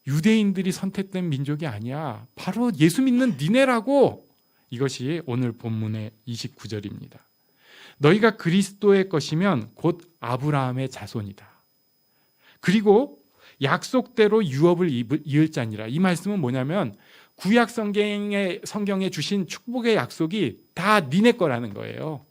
유대인들이 선택된 민족이 아니야. 바로 예수 믿는 니네라고. 이것이 오늘 본문의 29절입니다. 너희가 그리스도의 것이면 곧 아브라함의 자손이다. 그리고 약속대로 유업을 이을 자니라. 이 말씀은 뭐냐면 구약 성경에 주신 축복의 약속이 다 니네 거라는 거예요.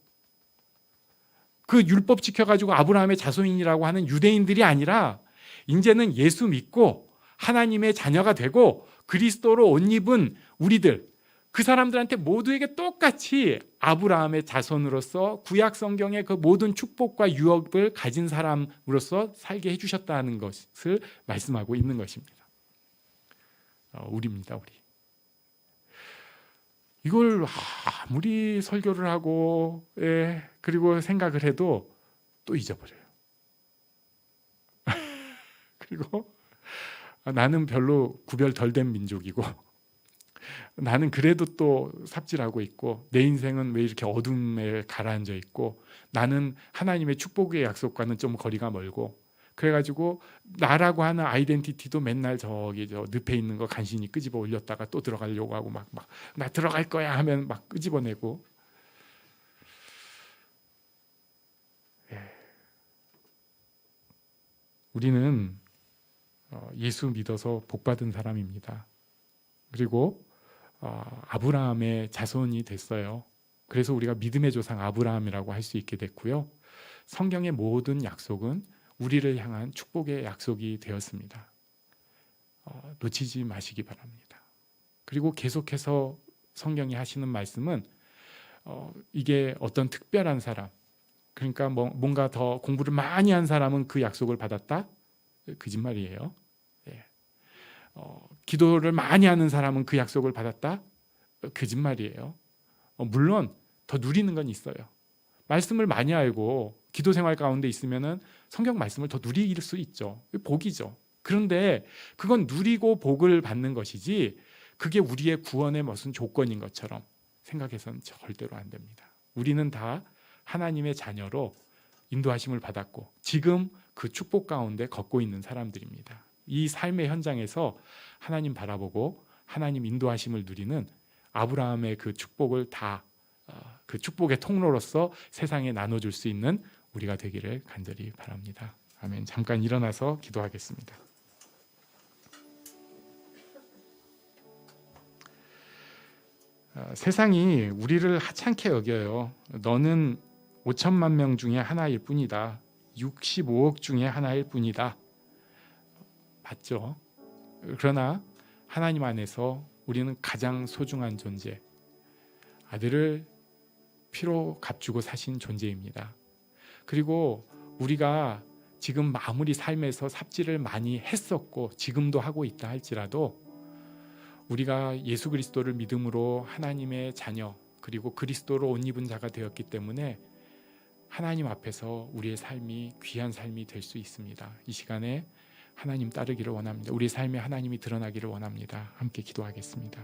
그 율법 지켜가지고 아브라함의 자손이라고 하는 유대인들이 아니라 이제는 예수 믿고 하나님의 자녀가 되고 그리스도로 옷 입은 우리들, 그 사람들한테 모두에게 똑같이 아브라함의 자손으로서 구약 성경의 그 모든 축복과 유업을 가진 사람으로서 살게 해주셨다는 것을 말씀하고 있는 것입니다. 우리입니다, 우리. 이걸 아무리 설교를 하고 그리고 생각을 해도 또 잊어버려요. 그리고 나는 별로 구별 덜 된 민족이고 나는 그래도 또 삽질하고 있고 내 인생은 왜 이렇게 어둠에 가라앉아 있고 나는 하나님의 축복의 약속과는 좀 거리가 멀고 그래가지고 나라고 하는 아이덴티티도 맨날 저기 저 늪에 있는 거 간신히 끄집어 올렸다가 또 들어가려고 하고 막 나 들어갈 거야 하면 막 끄집어내고 우리는 예수 믿어서 복받은 사람입니다. 그리고 아브라함의 자손이 됐어요. 그래서 우리가 믿음의 조상 아브라함이라고 할 수 있게 됐고요. 성경의 모든 약속은 우리를 향한 축복의 약속이 되었습니다. 놓치지 마시기 바랍니다. 그리고 계속해서 성경이 하시는 말씀은 이게 어떤 특별한 사람, 그러니까 뭔가 더 공부를 많이 한 사람은 그 약속을 받았다? 거짓말이에요. 기도를 많이 하는 사람은 그 약속을 받았다? 거짓말이에요. 물론 더 누리는 건 있어요. 말씀을 많이 알고 기도 생활 가운데 있으면은 성경 말씀을 더 누릴 수 있죠. 복이죠. 그런데 그건 누리고 복을 받는 것이지 그게 우리의 구원의 무슨 조건인 것처럼 생각해서는 절대로 안 됩니다. 우리는 다 하나님의 자녀로 인도하심을 받았고 지금 그 축복 가운데 걷고 있는 사람들입니다. 이 삶의 현장에서 하나님 바라보고 하나님 인도하심을 누리는 아브라함의 그 축복을 다 그 축복의 통로로서 세상에 나눠줄 수 있는 우리가 되기를 간절히 바랍니다. 아멘. 잠깐 일어나서 기도하겠습니다. 세상이 우리를 하찮게 여겨요. 너는 5천만 명 중에 하나일 뿐이다. 65억 중에 하나일 뿐이다. 맞죠? 그러나 하나님 안에서 우리는 가장 소중한 존재, 아들을 피로 값주고 사신 존재입니다. 그리고 우리가 지금 아무리 삶에서 삽질을 많이 했었고 지금도 하고 있다 할지라도 우리가 예수 그리스도를 믿음으로 하나님의 자녀 그리고 그리스도로 옷 입은 자가 되었기 때문에 하나님 앞에서 우리의 삶이 귀한 삶이 될 수 있습니다. 이 시간에 하나님 따르기를 원합니다. 우리 삶에 하나님이 드러나기를 원합니다. 함께 기도하겠습니다.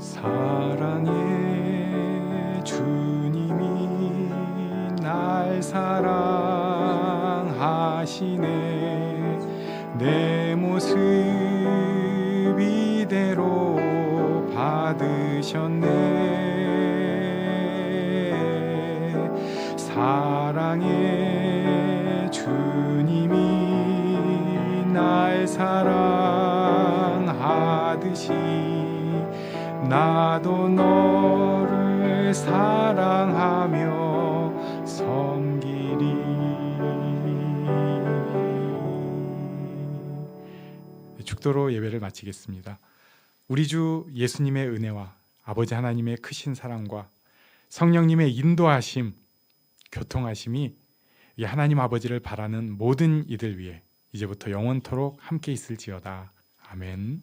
사랑의 주님이 날 사랑하시네. 내 모습 이대로 받으 사랑하셨네. 사랑의 주님이 날 사랑하듯이 나도 너를 사랑하며 섬기리. 축도로 예배를 마치겠습니다. 우리 주 예수님의 은혜와 아버지 하나님의 크신 사랑과 성령님의 인도하심, 교통하심이 이 하나님 아버지를 바라는 모든 이들 위해 이제부터 영원토록 함께 있을지어다. 아멘.